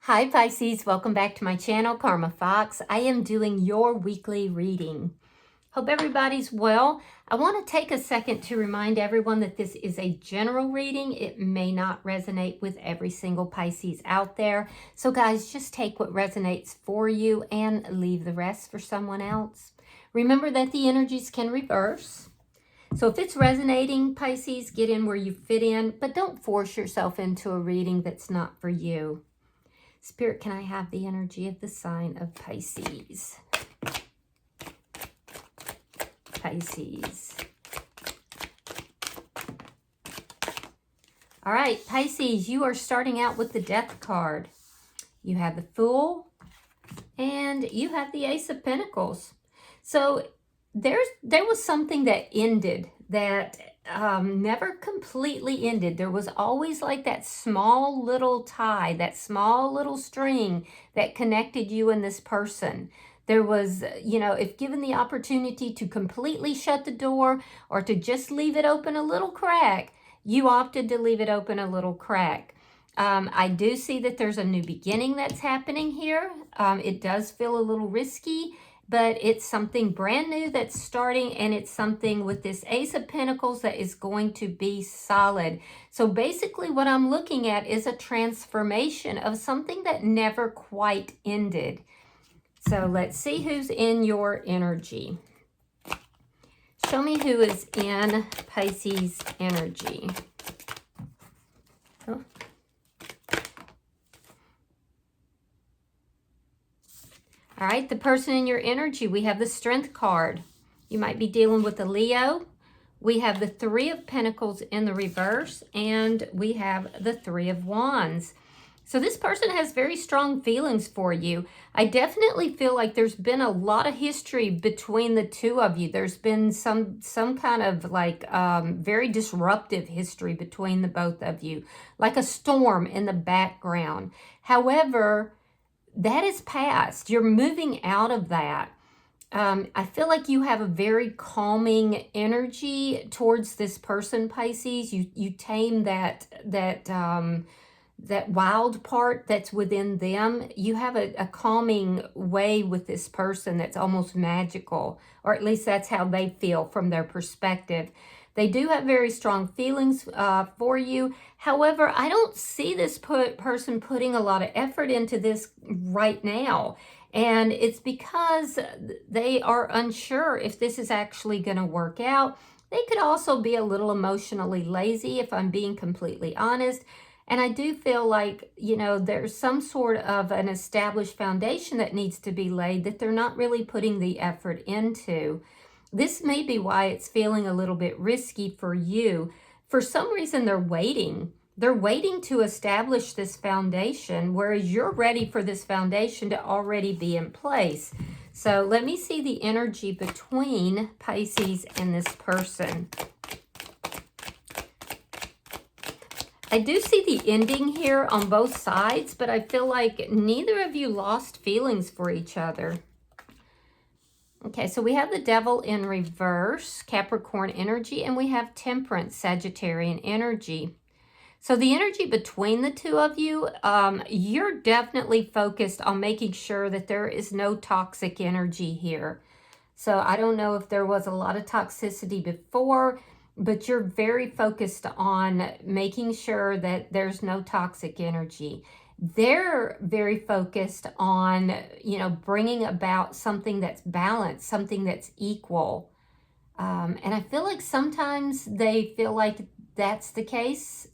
Hi Pisces, welcome back to my channel, Karma Fox. I am doing your weekly reading. Hope everybody's well. I want to take a second to remind everyone that this is a general reading. It may not resonate with every single Pisces out there. So guys, just take what resonates for you and leave the rest for someone else. Remember that the energies can reverse. So if it's resonating, Pisces, get in where you fit in, but don't force yourself into a reading that's not for you. Spirit, can I have the energy of the sign of Pisces? Pisces. All right, Pisces, you are starting out with the Death card. You have the Fool and you have the Ace of Pentacles. So there was something that ended that never completely ended. There was always like that small little tie, that small little string that connected you and this person. There was, if given the opportunity to completely shut the door or to just leave it open a little crack, you opted to leave it open a little crack. I do see that there's a new beginning that's happening here. It does feel a little risky, but it's something brand new that's starting, and it's something with this Ace of Pentacles that is going to be solid. So basically what I'm looking at is a transformation of something that never quite ended. So let's see who's in your energy. Show me who is in Pisces energy. Oh. All right, the person in your energy, we have the Strength card. You might be dealing with a Leo. We have the Three of Pentacles in the reverse, and we have the Three of Wands. So this person has very strong feelings for you. I definitely feel like there's been a lot of history between the two of you. There's been some kind of like very disruptive history between the both of you, like a storm in the background. However, that is past. You're moving out of that. I feel like you have a very calming energy towards this person, Pisces. You tame that wild part that's within them. You have a calming way with this person that's almost magical, or at least that's how they feel from their perspective. They do have very strong feelings for you. However, I don't see this person putting a lot of effort into this right now. And it's because they are unsure if this is actually going to work out. They could also be a little emotionally lazy, if I'm being completely honest. And I do feel like, there's some sort of an established foundation that needs to be laid that they're not really putting the effort into. This may be why it's feeling a little bit risky for you. For some reason, they're waiting. They're waiting to establish this foundation, whereas you're ready for this foundation to already be in place. So let me see the energy between Pisces and this person. I do see the ending here on both sides, but I feel like neither of you lost feelings for each other. Okay, so we have the Devil in reverse, Capricorn energy, and we have Temperance, Sagittarian energy. So the energy between the two of you, you're definitely focused on making sure that there is no toxic energy here. So I don't know if there was a lot of toxicity before, but you're very focused on making sure that there's no toxic energy. They're very focused on, bringing about something that's balanced, something that's equal. And I feel like sometimes they feel like that's the case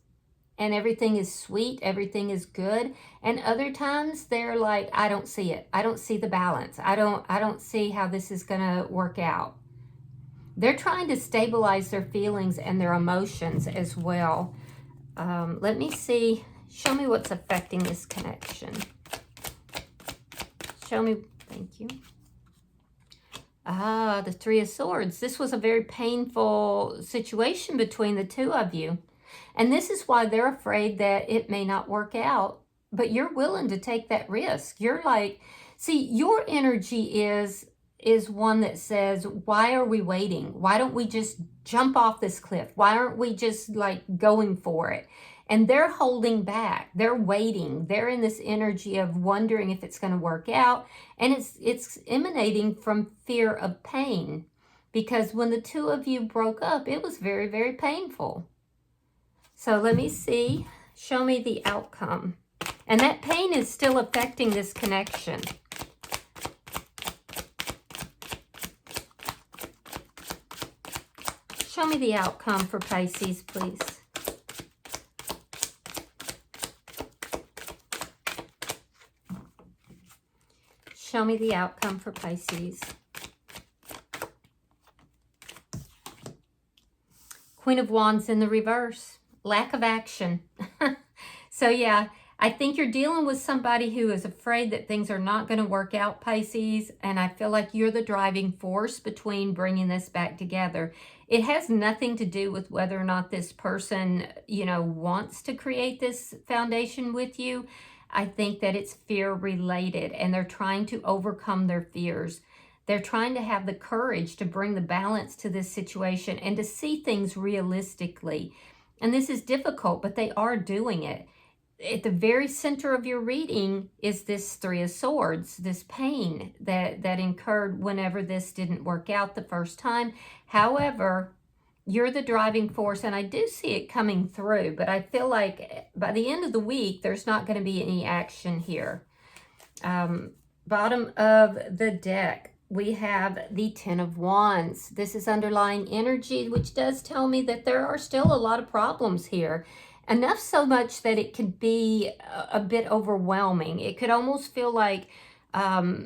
and everything is sweet, everything is good. And other times they're like, I don't see it. I don't see the balance. I don't see how this is going to work out. They're trying to stabilize their feelings and their emotions as well. Let me see. Show me what's affecting this connection. Show me. Thank you. The Three of Swords. This was a very painful situation between the two of you. And this is why they're afraid that it may not work out. But you're willing to take that risk. You're like, see, your energy is one that says, why are we waiting? Why don't we just jump off this cliff? Why aren't we just like going for it? And they're holding back. They're waiting. They're in this energy of wondering if it's going to work out. And it's emanating from fear of pain. Because when the two of you broke up, it was very, very painful. So let me see. Show me the outcome. And that pain is still affecting this connection. Show me the outcome for Pisces, please. Show me the outcome for Pisces. Queen of Wands in the reverse. Lack of action. So yeah, I think you're dealing with somebody who is afraid that things are not going to work out, Pisces. And I feel like you're the driving force between bringing this back together. It has nothing to do with whether or not this person, wants to create this foundation with you. I think that it's fear related, and they're trying to overcome their fears. They're trying to have the courage to bring the balance to this situation and to see things realistically. And this is difficult, but they are doing it. At the very center of your reading is this Three of Swords, this pain that incurred whenever this didn't work out the first time. However, you're the driving force, and I do see it coming through, but I feel like by the end of the week, there's not going to be any action here. Bottom of the deck, we have the Ten of Wands. This is underlying energy, which does tell me that there are still a lot of problems here. Enough so much that it could be a bit overwhelming. It could almost feel like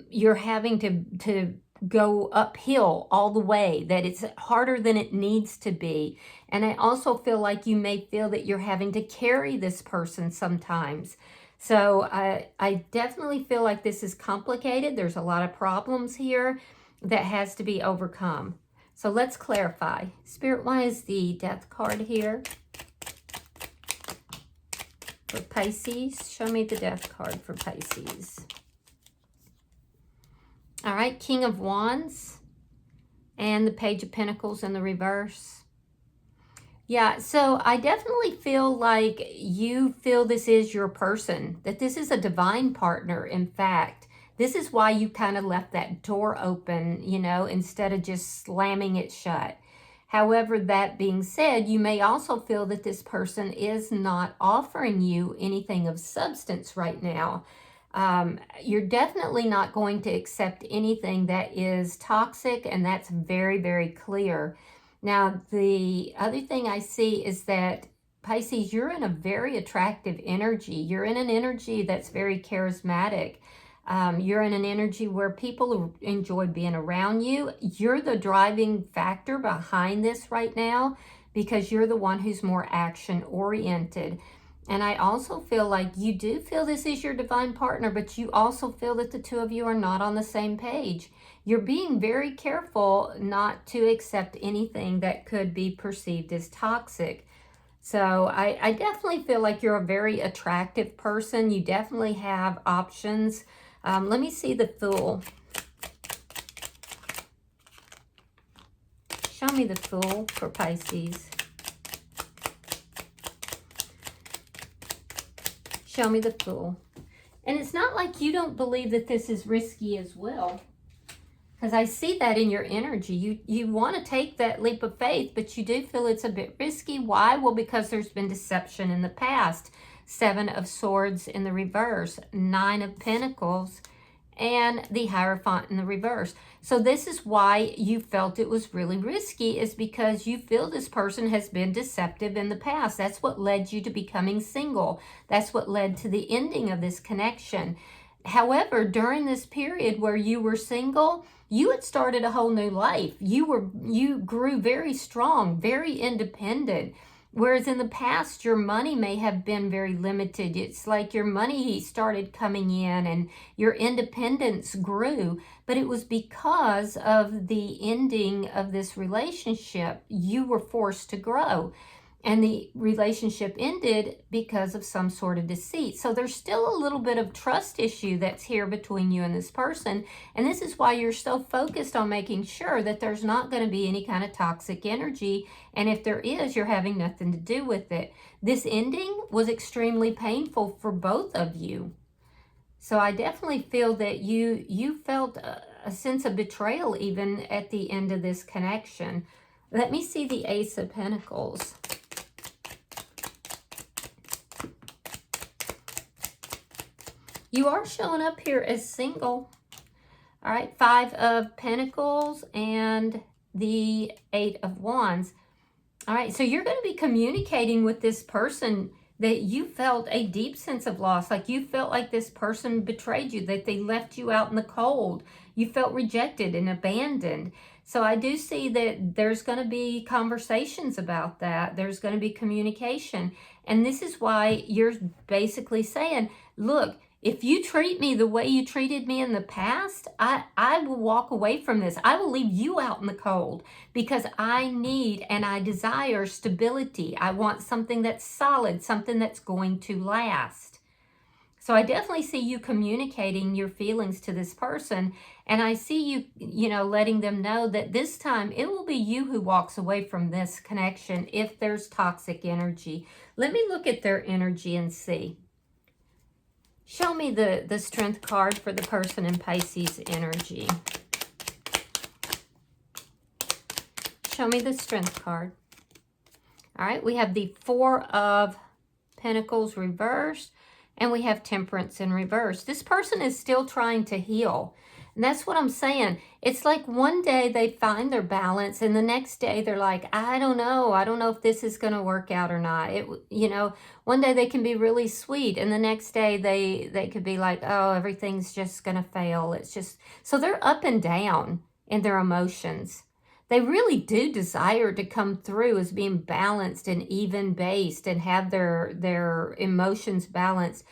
you're having to go uphill all the way, that it's harder than it needs to be. And I also feel like you may feel that you're having to carry this person sometimes. So I definitely feel like this is complicated. There's a lot of problems here that has to be overcome. So let's clarify. Spirit, why is the Death card here? For Pisces, show me the Death card for Pisces. All right, King of Wands and the Page of Pentacles in the reverse. Yeah, so I definitely feel like you feel this is your person, that this is a divine partner. In fact, this is why you kind of left that door open, instead of just slamming it shut. However, that being said, you may also feel that this person is not offering you anything of substance right now. You're definitely not going to accept anything that is toxic, and that's very, very clear. Now, the other thing I see is that, Pisces, you're in a very attractive energy. You're in an energy that's very charismatic. You're in an energy where people enjoy being around you. You're the driving factor behind this right now because you're the one who's more action-oriented. And I also feel like you do feel this is your divine partner, but you also feel that the two of you are not on the same page. You're being very careful not to accept anything that could be perceived as toxic. So I definitely feel like you're a very attractive person. You definitely have options. Let me see the Fool. Show me the Fool for Pisces. Show me the Fool. And it's not like you don't believe that this is risky as well, because I see that in your energy. You want to take that leap of faith, but you do feel it's a bit risky. Why? Well, because there's been deception in the past. Seven of Swords in the reverse, Nine of Pentacles, and the Hierophant in the reverse. So this is why you felt it was really risky, is because you feel this person has been deceptive in the past. That's what led you to becoming single. That's what led to the ending of this connection. However, during this period where you were single, you had started a whole new life. You grew very strong, very independent. Whereas in the past, your money may have been very limited. It's like your money started coming in and your independence grew, but it was because of the ending of this relationship. You were forced to grow. and the relationship ended because of some sort of deceit. So there's still a little bit of trust issue that's here between you and this person. And this is why you're so focused on making sure that there's not going to be any kind of toxic energy. And if there is, you're having nothing to do with it. This ending was extremely painful for both of you. So I definitely feel that you felt a sense of betrayal even at the end of this connection. Let me see the Ace of Pentacles. You are showing up here as single. All right, 5 of Pentacles and the 8 of Wands. All right, so you're going to be communicating with this person that you felt a deep sense of loss, like you felt like this person betrayed you, that they left you out in the cold. You felt rejected and abandoned. So I do see that there's going to be conversations about that. There's going to be communication. And this is why you're basically saying, look, if you treat me the way you treated me in the past, I will walk away from this. I will leave you out in the cold because I need and I desire stability. I want something that's solid, something that's going to last. So I definitely see you communicating your feelings to this person. And I see you, letting them know that this time it will be you who walks away from this connection if there's toxic energy. Let me look at their energy and see. Show me the Strength card for the person in Pisces energy. Show me the Strength card. All right, we have the 4 of Pentacles reversed, and we have Temperance in reverse. This person is still trying to heal. And that's what I'm saying. It's like one day they find their balance and the next day they're like, I don't know if this is going to work out or not. One day they can be really sweet and the next day they could be like, oh, everything's just going to fail. It's just, so they're up and down in their emotions. They really do desire to come through as being balanced and even based and have their emotions balanced.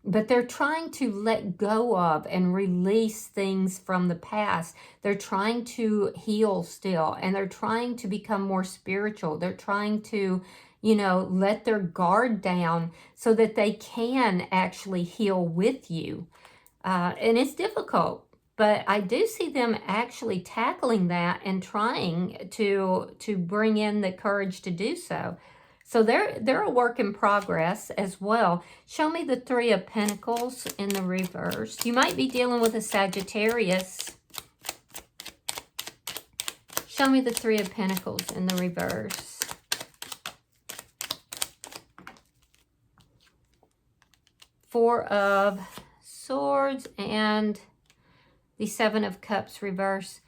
But they're trying to let go of and release things from the past. They're trying to heal still, and they're trying to become more spiritual. They're trying to, let their guard down so that they can actually heal with you. And it's difficult, but I do see them actually tackling that and trying to bring in the courage to do so. So they're a work in progress as well. Show me the 3 of Pentacles in the reverse. You might be dealing with a Sagittarius. Show me the 3 of Pentacles in the reverse. Four of Swords and the 7 of Cups reverse.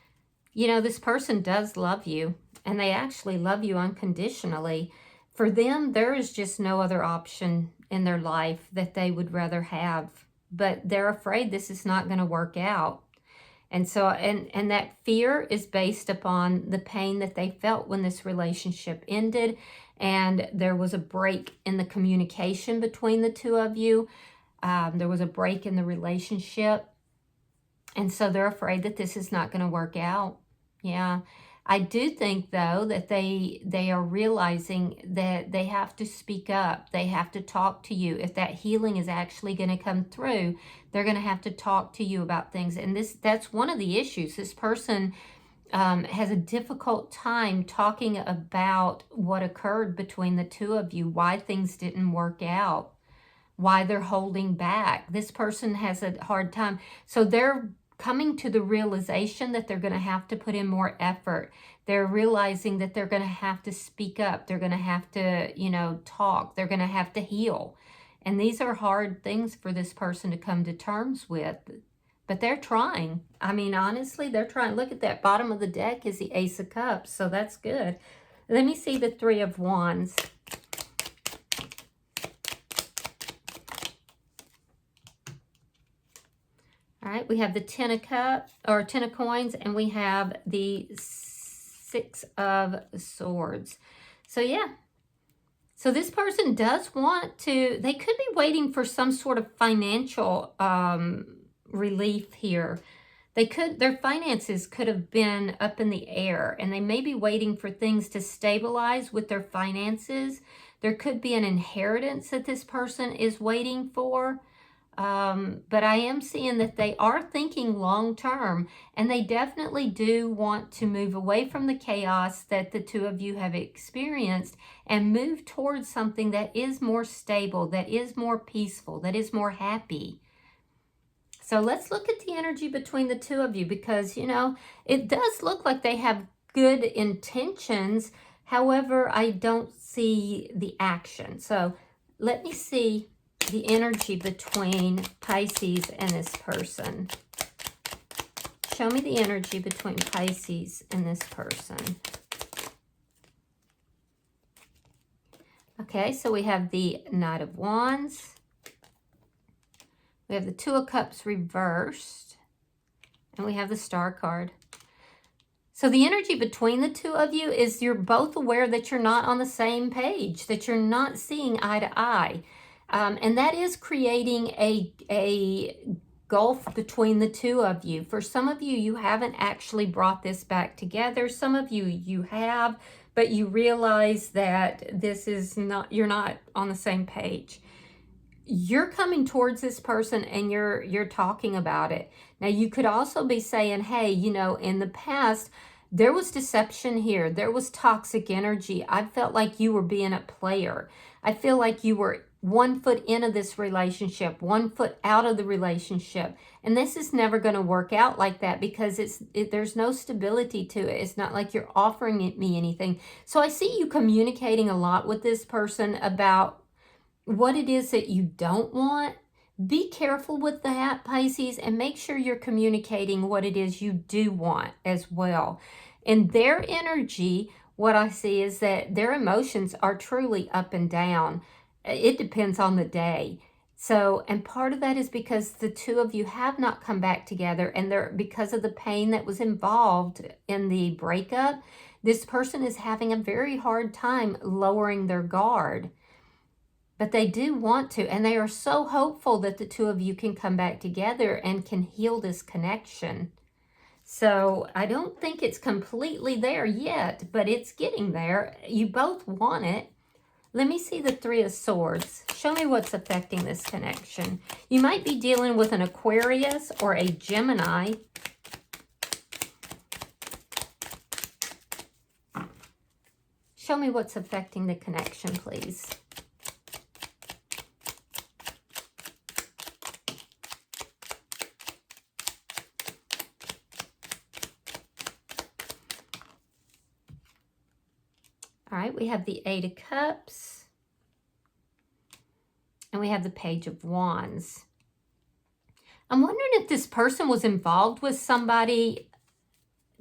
This person does love you, and they actually love you unconditionally. For them, there is just no other option in their life that they would rather have, but they're afraid this is not going to work out. And so, and that fear is based upon the pain that they felt when this relationship ended, and there was a break in the communication between the two of you. There was a break in the relationship, and so they're afraid that this is not going to work out. Yeah. I do think, though, that they are realizing that they have to speak up. They have to talk to you. If that healing is actually going to come through, they're going to have to talk to you about things. And that's one of the issues. This person has a difficult time talking about what occurred between the two of you, why things didn't work out, why they're holding back. This person has a hard time. So they're coming to the realization that they're going to have to put in more effort. They're realizing that they're going to have to speak up. They're going to have to, talk. They're going to have to heal. And these are hard things for this person to come to terms with. But they're trying. I mean, honestly, they're trying. Look at that. Bottom of the deck is the Ace of Cups. So that's good. Let me see the 3 of Wands. All right, we have the 10 of Cups, or 10 of Coins, and we have the 6 of Swords. So, yeah. So, this person does want to, they could be waiting for some sort of financial relief here. Their finances could have been up in the air, and they may be waiting for things to stabilize with their finances. There could be an inheritance that this person is waiting for. But I am seeing that they are thinking long term, and they definitely do want to move away from the chaos that the two of you have experienced and move towards something that is more stable, that is more peaceful, that is more happy. So let's look at the energy between the two of you, because, you know, it does look like they have good intentions. However, I don't see the action. So let me see the energy between Pisces and this person. Show me the energy between Pisces and this person. Okay, so we have the Knight of Wands. We have the Two of Cups reversed. And we have the Star card. So the energy between the two of you is you're both aware that you're not on the same page, that you're not seeing eye to eye. And that is creating a gulf between the two of you. For some of you, you haven't actually brought this back together. Some of you, you have, but you realize that this is not, you're not on the same page. You're coming towards this person and you're talking about it. Now, you could also be saying, hey, you know, in the past, there was deception here. There was toxic energy. I felt like you were being a player. I feel like you were 1 foot into this relationship, 1 foot out of the relationship. And this is never going to work out like that, because there's no stability to it. It's not like you're offering me anything. So I see you communicating a lot with this person about what it is that you don't want. Be careful with that, Pisces, and make sure you're communicating what it is you do want as well. And their energy, what I see is that their emotions are truly up and down. It depends on the day. So, and part of that is because the two of you have not come back together, and because of the pain that was involved in the breakup, this person is having a very hard time lowering their guard. But they do want to, and they are so hopeful that the two of you can come back together and can heal this connection. So I don't think it's completely there yet, but it's getting there. You both want it. Let me see the Three of Swords. Show me what's affecting this connection. You might be dealing with an Aquarius or a Gemini. Show me what's affecting the connection, please. All right, we have the Eight of Cups. And we have the Page of Wands. I'm wondering if this person was involved with somebody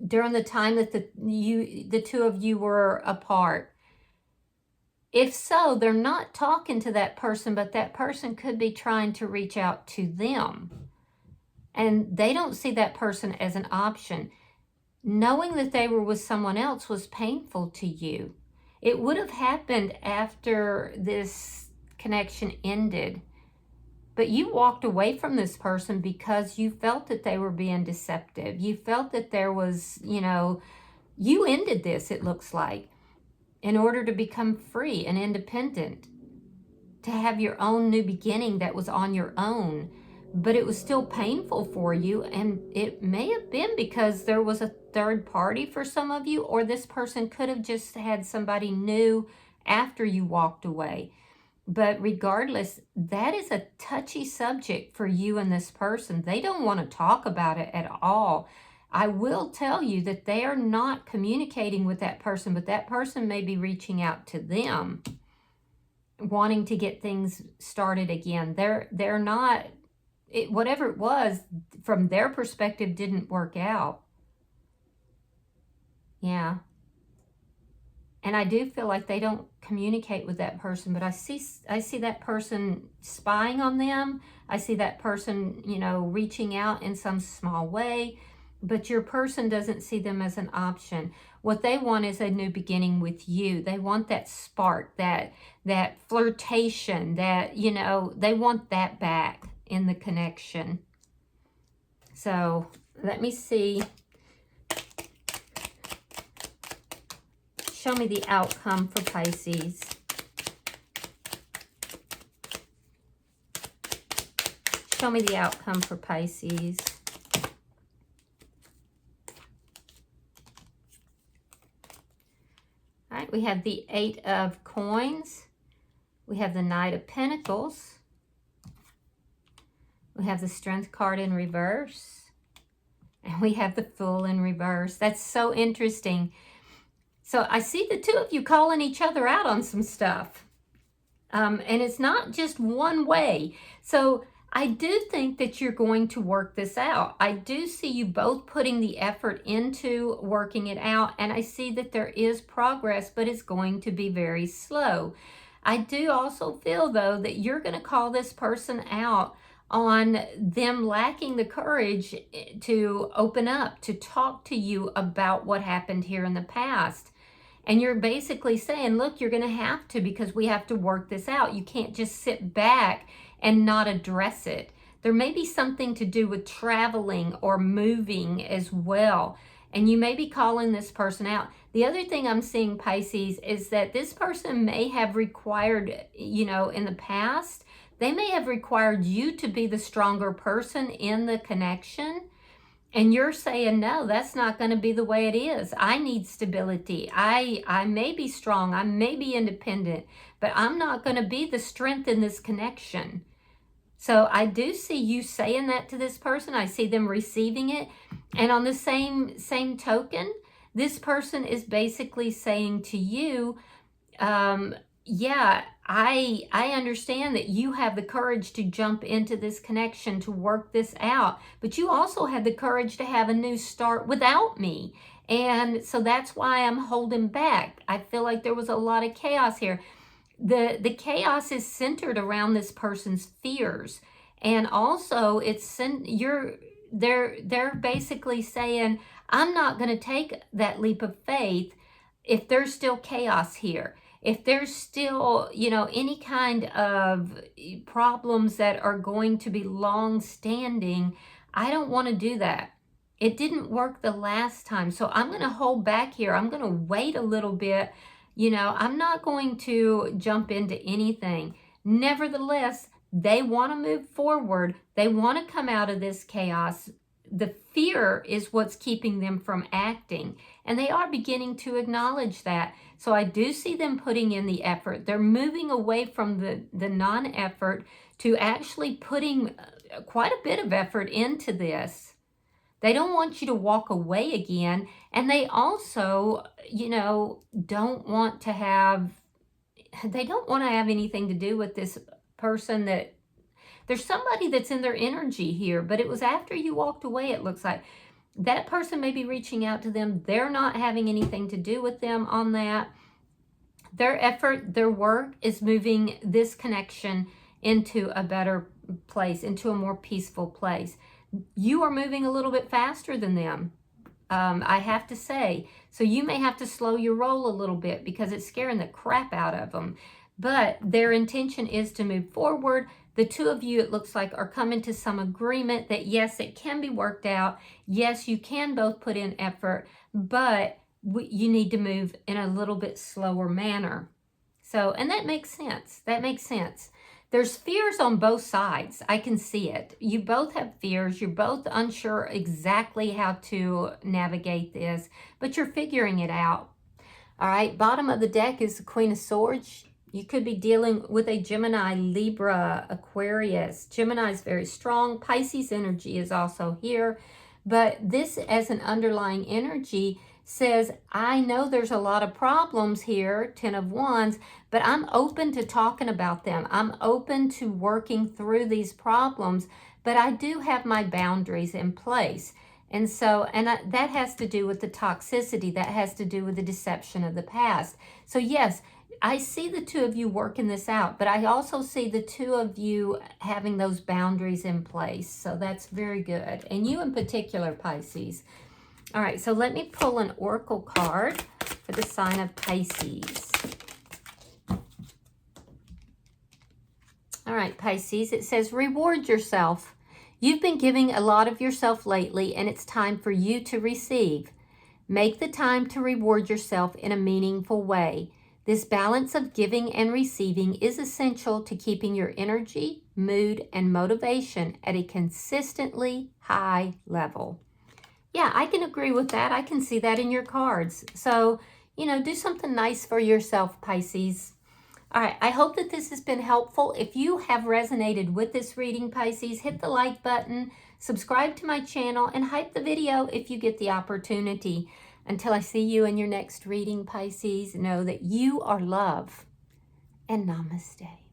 during the time that the two of you were apart. If so, they're not talking to that person, but that person could be trying to reach out to them. And they don't see that person as an option. Knowing that they were with someone else was painful to you. It would have happened after this connection ended. But you walked away from this person because you felt that they were being deceptive. You felt that there was, you know, you ended this, it looks like, in order to become free and independent, to have your own new beginning that was on your own. But it was still painful for you, and it may have been because there was a third party for some of you, or this person could have just had somebody new after you walked away. But regardless, that is a touchy subject for you and this person. They don't want to talk about it at all. I will tell you that they are not communicating with that person, but that person may be reaching out to them, wanting to get things started again. They're not... whatever it was, from their perspective, didn't work out. Yeah. And I do feel like they don't communicate with that person, but I see that person spying on them. I see that person, you know, reaching out in some small way, but your person doesn't see them as an option. What they want is a new beginning with you. They want that spark, that flirtation, that, you know, they want that back in the connection. So Let me see. Show me the outcome for Pisces. Show me the outcome for Pisces. All right, we have the 8 of Coins. We have the Knight of Pentacles. We have the Strength card in reverse. And we have the Fool in reverse. That's so interesting. So I see the two of you calling each other out on some stuff. And it's not just one way. So I do think that you're going to work this out. I do see you both putting the effort into working it out. And I see that there is progress, but it's going to be very slow. I do also feel, though, that you're going to call this person out on them lacking the courage to open up, to talk to you about what happened here in the past. And you're basically saying, look, you're going to have to, because we have to work this out. You can't just sit back and not address it. There may be something to do with traveling or moving as well. And you may be calling this person out. The other thing I'm seeing, Pisces, is that this person may have required, you know, in the past, they may have required you to be the stronger person in the connection. And you're saying, no, that's not going to be the way it is. I need stability. I may be strong. I may be independent, but I'm not going to be the strength in this connection. So I do see you saying that to this person. I see them receiving it. And on the same token, this person is basically saying to you, yeah, I understand that you have the courage to jump into this connection, to work this out, but you also had the courage to have a new start without me. And so that's why I'm holding back. I feel like there was a lot of chaos here. The chaos is centered around this person's fears. And also they're basically saying, I'm not going to take that leap of faith if there's still chaos here. If there's still, you know, any kind of problems that are going to be long-standing, I don't want to do that. It didn't work the last time, so I'm going to hold back here. I'm going to wait a little bit. You know, I'm not going to jump into anything. Nevertheless, they want to move forward. They want to come out of this chaos. The fear is what's keeping them from acting, and they are beginning to acknowledge that. So I do see them putting in the effort. They're moving away from the non-effort to actually putting quite a bit of effort into this. They don't want you to walk away again, and they also, you know, don't want to have anything to do with this person. That there's somebody that's in their energy here, but it was after you walked away, it looks like. That person may be reaching out to them. They're not having anything to do with them on that. Their effort, their work is moving this connection into a better place, into a more peaceful place. You are moving a little bit faster than them, I have to say. So you may have to slow your roll a little bit because it's scaring the crap out of them. But their intention is to move forward. The two of you, it looks like, are coming to some agreement that, yes, it can be worked out. Yes, you can both put in effort, but you need to move in a little bit slower manner. So, and that makes sense. That makes sense. There's fears on both sides. I can see it. You both have fears. You're both unsure exactly how to navigate this, but you're figuring it out. All right, bottom of the deck is the Queen of Swords. You could be dealing with a Gemini, Libra, Aquarius. Gemini is very strong. Pisces energy is also here. But this, as an underlying energy, says, I know there's a lot of problems here, 10 of Wands, but I'm open to talking about them. I'm open to working through these problems, but I do have my boundaries in place. And so, that has to do with the toxicity. That has to do with the deception of the past. So yes, I see the two of you working this out, but I also see the two of you having those boundaries in place. So that's very good. And you in particular, Pisces. All right, so let me pull an oracle card for the sign of Pisces. All right, Pisces, it says, reward yourself. You've been giving a lot of yourself lately, and it's time for you to receive. Make the time to reward yourself in a meaningful way. This balance of giving and receiving is essential to keeping your energy, mood, and motivation at a consistently high level. Yeah, I can agree with that. I can see that in your cards. So, do something nice for yourself, Pisces. All right, I hope that this has been helpful. If you have resonated with this reading, Pisces, hit the like button, subscribe to my channel, and hype the video if you get the opportunity. Until I see you in your next reading, Pisces, know that you are love, and namaste.